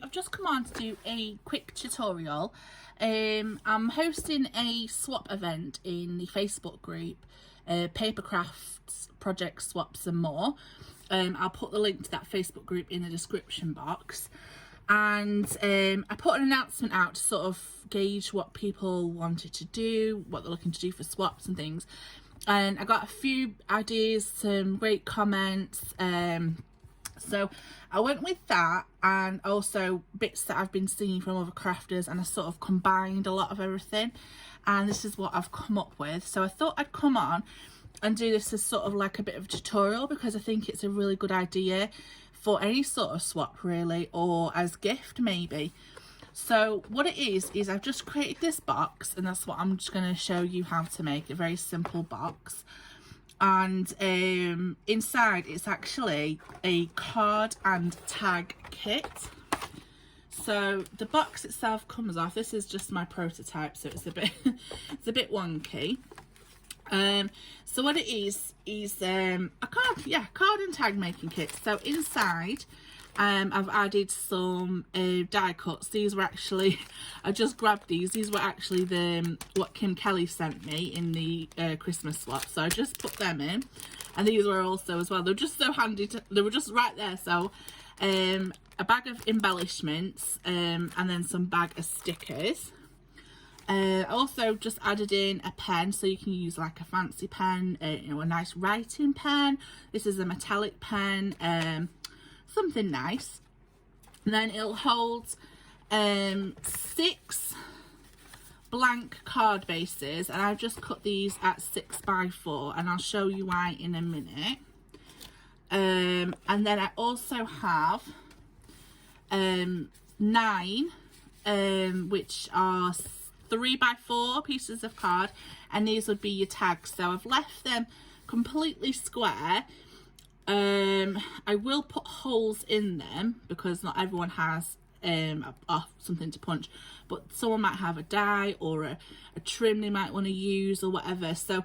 I've just come on to do a quick tutorial. I'm hosting a swap event in the Facebook group, Paper Crafts, Project Swaps and More. I'll put the link to that Facebook group in the description box. And I put an announcement out to sort of gauge what people wanted to do, what they're looking to do for swaps and things. And I got a few ideas, some great comments. So I went with that, and also bits that I've been seeing from other crafters, and I sort of combined a lot of everything, and this is what I've come up with. So I thought I'd come on and do this as sort of like a bit of a tutorial, because I think it's a really good idea for any sort of swap really, or as gift maybe. So what it is I've just created this box, and that's what I'm just going to show you how to make. A very simple box. And inside it's actually a card and tag kit. So the box itself comes off. This is just my prototype, so it's a bit it's a bit wonky. So what it is a card and tag making kit. So inside I've added some die cuts. These were actually, I just grabbed these were actually what Kim Kelly sent me in the Christmas swap, so I just put them in. And these were also as well, they're just so handy they were just right there. So a bag of embellishments, and then some bag of stickers. I also just added in a pen, so you can use like a fancy pen, a nice writing pen. This is a metallic pen, something nice. And then it'll hold 6 blank card bases, and I've just cut these at 6x4, and I'll show you why in a minute. And then I also have 9 which are 3x4 pieces of card, and these would be your tags. So I've left them completely square. I will put holes in them because not everyone has something to punch, but someone might have a die or a trim they might want to use or whatever. So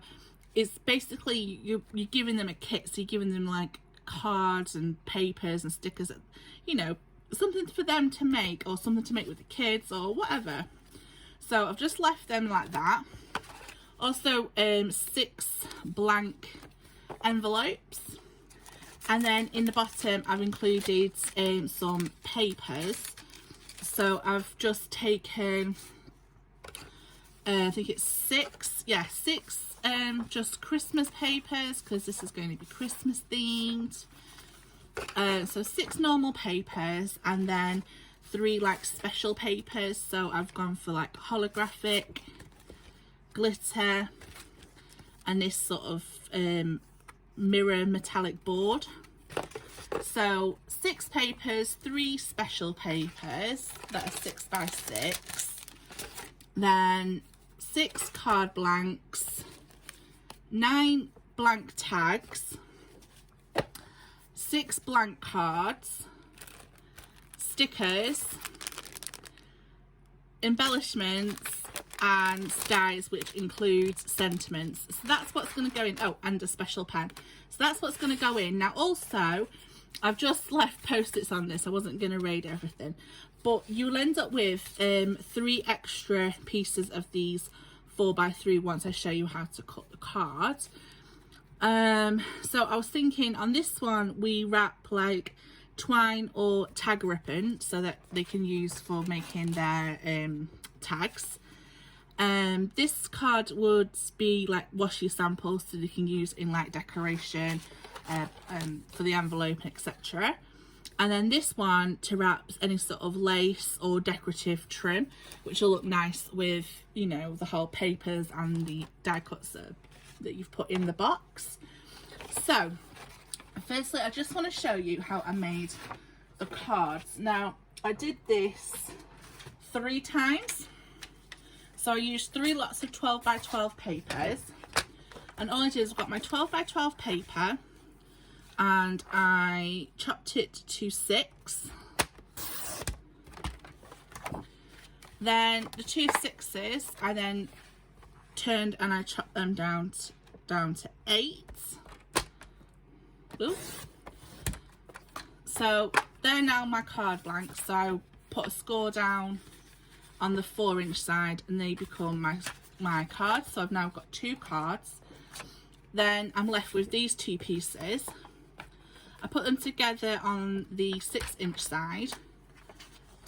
it's basically you're giving them a kit, so you're giving them like cards and papers and stickers, something for them to make, or something to make with the kids or whatever. So I've just left them like that. Also 6 blank envelopes. And then in the bottom I've included some papers. So I've just taken, I think it's 6 just Christmas papers, because this is going to be Christmas themed. So 6 normal papers, and then 3 like special papers. So I've gone for like holographic, glitter, and this sort of mirror metallic board. So 6 papers, 3 special papers that are 6x6, then 6 card blanks, 9 blank tags, 6 blank cards, stickers, embellishments, and dies, which includes sentiments. So that's what's going to go in. Oh, and a special pen. So that's what's going to go in. Now also, I've just left post-its on this. I wasn't going to raid everything, but you'll end up with 3 extra pieces of these 4x3 once I show you how to cut the card. So I was thinking on this one we wrap like twine or tag ribbon, so that they can use for making their tags. This card would be like washi samples, so they can use in like decoration, for the envelope, etc. And then this one to wrap any sort of lace or decorative trim, which will look nice with the whole papers and the die cuts that you've put in the box. So firstly, I just want to show you how I made the cards. Now I did this 3 times. So I used 3 lots of 12x12 papers, and all I did is I've got my 12x12 paper, and I chopped it to 6. Then the 2 6s I then turned and I chopped them down to 8. Oops. So they're now my card blanks. So put a score down on the 4-inch side, and they become my cards. So I've now got 2 cards. Then I'm left with these 2 pieces. I put them together on the 6-inch side,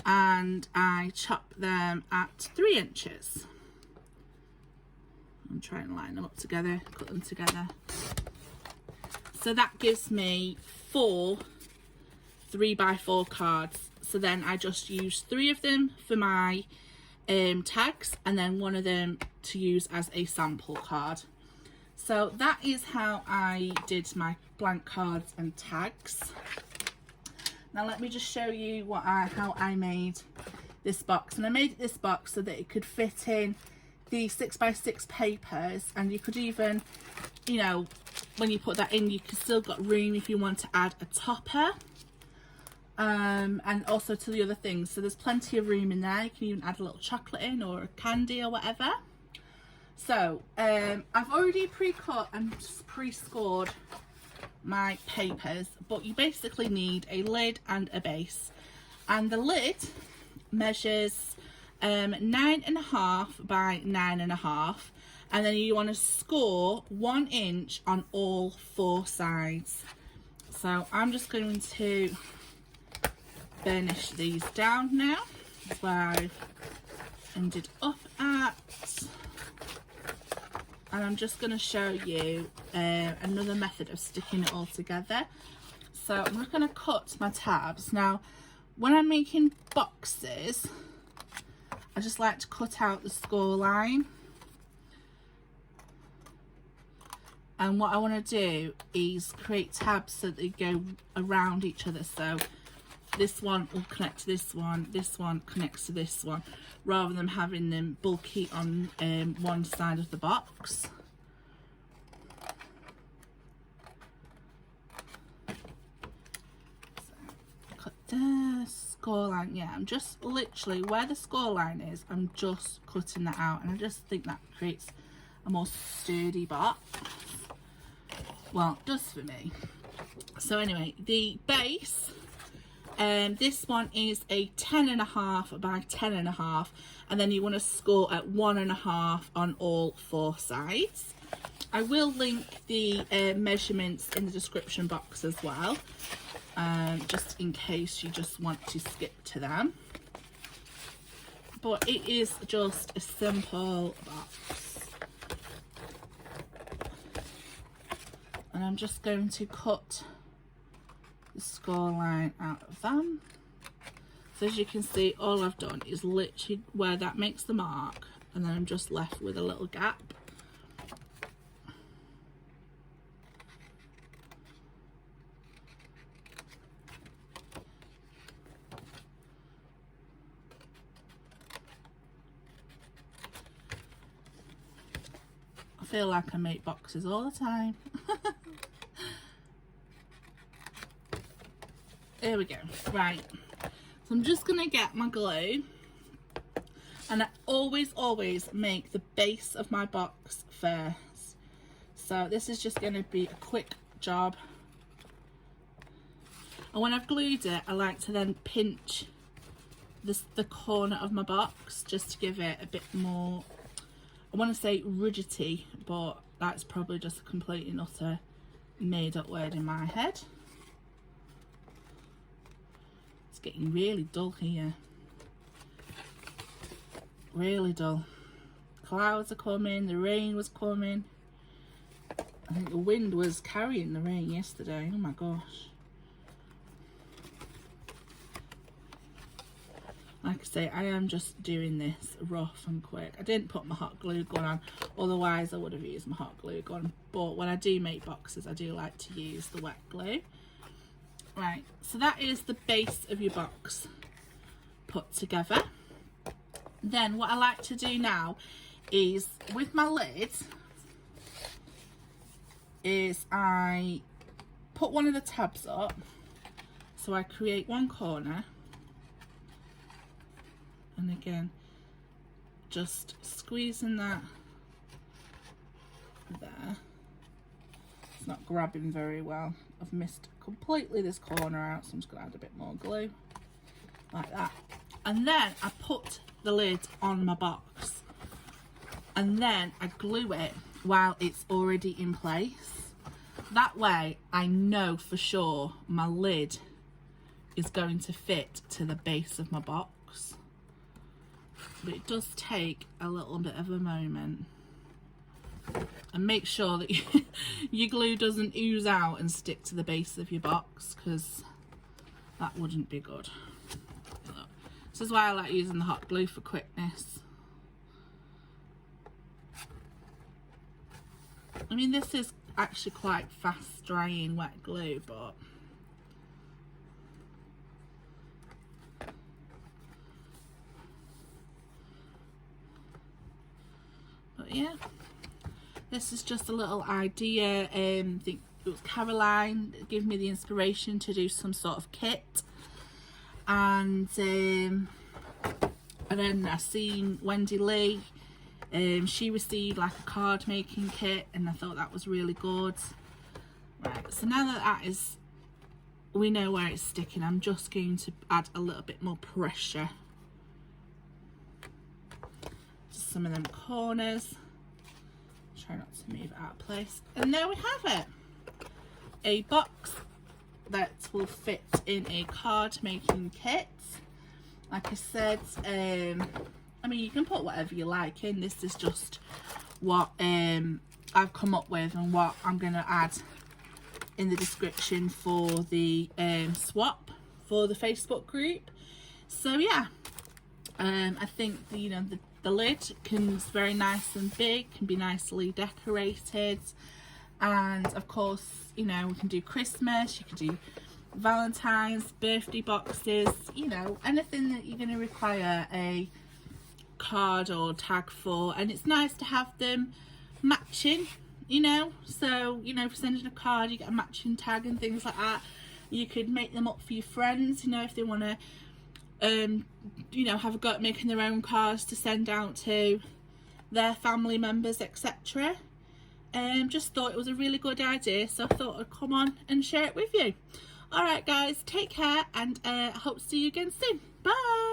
and I chop them at 3 inches. I'm trying to line them up together, cut them together. So that gives me 4 3x4 cards. So then I just use 3 of them for my tags, and then 1 of them to use as a sample card. So that is how I did my blank cards and tags. Now let me just show you how I made this box. And I made this box so that it could fit in the 6x6 papers, and you could even, you know, when you put that in, you could still got room if you want to add a topper, and also to the other things. So there's plenty of room in there. You can even add a little chocolate in, or a candy or whatever. So I've already pre-cut and pre-scored my papers, but you basically need a lid and a base, and the lid measures 9.5 by 9.5, and then you want to score 1 inch on all 4 sides. So I'm just going to burnish these down now. That's where I've ended up at. And I'm just going to show you another method of sticking it all together. So I'm just going to cut my tabs. Now, when I'm making boxes, I just like to cut out the score line. And what I want to do is create tabs so that they go around each other. So this one will connect to this one connects to this one, rather than having them bulky on one side of the box. So, cut the score line. Yeah, I'm just literally where the score line is, I'm just cutting that out, and I just think that creates a more sturdy box. Well, just for me. So anyway, the base, this one is a 10.5 by 10.5, and then you want to score at 1.5 on all 4 sides. I will link the measurements in the description box as well, just in case you just want to skip to them. But it is just a simple box. And I'm just going to cut the score line out of them. So as you can see, all I've done is literally where that makes the mark, and then I'm just left with a little gap. I feel like I make boxes all the time. There we go. Right, so I'm just gonna get my glue, and I always make the base of my box first. So this is just gonna be a quick job, and when I've glued it, I like to then pinch the corner of my box just to give it a bit more, I want to say rigidity, but that's probably just a complete and utter made up word in my head. It's getting really dull here. Really dull. Clouds are coming, the rain was coming. I think the wind was carrying the rain yesterday. Oh my gosh. Like I say, I am just doing this rough and quick. I didn't put my hot glue gun on, otherwise I would have used my hot glue gun. But when I do make boxes, I do like to use the wet glue. Right, so that is the base of your box put together. Then what I like to do now is, with my lid, is I put one of the tabs up. So I create one corner. And again, just squeezing that there. It's not grabbing very well. I've missed completely this corner out, so I'm just going to add a bit more glue, like that. And then I put the lid on my box, and then I glue it while it's already in place. That way I know for sure my lid is going to fit to the base of my box. But it does take a little bit of a moment. And make sure that your glue doesn't ooze out and stick to the base of your box, because that wouldn't be good. This is why I like using the hot glue for quickness. I mean, this is actually quite fast drying wet glue, but yeah, this is just a little idea. I think it was Caroline that gave me the inspiration to do some sort of kit, and then I seen Wendy Lee. She received like a card making kit, and I thought that was really good. Right, so now that we know where it's sticking, I'm just going to add a little bit more pressure to some of them corners. Try not to move it out of place. And there we have it. A box that will fit in a card making kit. Like I said, I mean, you can put whatever you like in. This is just what I've come up with and what I'm going to add in the description for the swap for the Facebook group. So yeah, I think the lid is very nice and big, can be nicely decorated, and of course, we can do Christmas, you can do Valentine's, birthday boxes, anything that you're going to require a card or tag for. And it's nice to have them matching, so for sending a card you get a matching tag and things like that. You could make them up for your friends, if they want to have a go at making their own cards to send out to their family members, etc. Just thought it was a really good idea, so I thought I'd come on and share it with you. Alright guys, take care, and I hope to see you again soon. Bye.